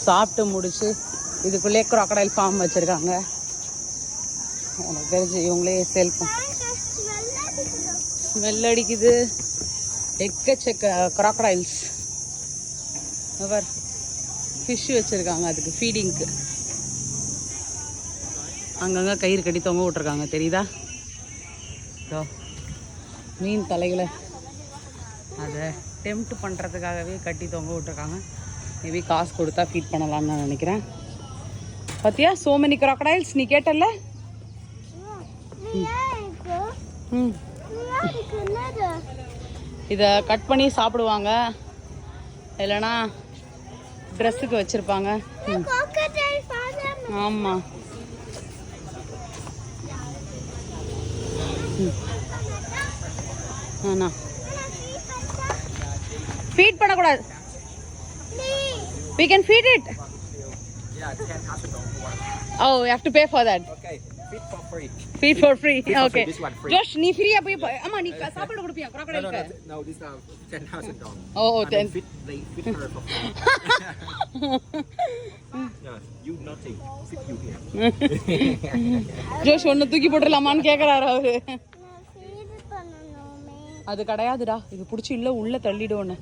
சாப்பிட்டு முடிச்சு இதுக்குள்ளே crocodile ஃபார்ம் வச்சுருக்காங்க. எனக்கு தெரிஞ்சு இவங்களே சேல் ஸ்மெல் அடிக்குது. எக்கச்சக்க crocodiles. அவர் ஃபிஷ் வச்சுருக்காங்க அதுக்கு ஃபீடிங்க்கு. அங்கங்கே கயிறு கட்டி தொங்க விட்ருக்காங்க, தெரியுதா? மீன் தலைகளை அதை டெம்ப்ட் பண்ணுறதுக்காகவே கட்டி தொங்க விட்ருக்காங்க. மேபி காசு கொடுத்தா ஃபீட் பண்ணலான்னு நான் நினைக்கிறேன். பார்த்தியா, சோ மெனி crocodiles. நீ கேட்டல்ல? இதை கட் பண்ணி சாப்பிடுவாங்க, இல்லைனா ட்ரெஸ்ஸுக்கு வச்சுருப்பாங்க. ஆமாம். ஆனா ஃபீட் பண்ணக்கூடாது. We can feed it. Yeah, 10,000 $1. Oh, you have to pay for that. Okay, feed for free. Feed for free. Feed for Okay. free. This one free. Josh, நீ ஃப்ரீயா போய் அம்மா நீ சாப்பாடு கொடுப்பியா No, crocodile க்கு? no, this is $10,000. Oh, I mean, 10. they feed her for free. Yeah, you nothing. Feed you here. ஜோஷ் ஒன்னு தூக்கி போட்டுடலாமான்னு கேக்குறாரு அவரு. அது கிடையாதுடா, இது பிடிச்சி இல்லை உள்ள தள்ளிடுவோன்னு.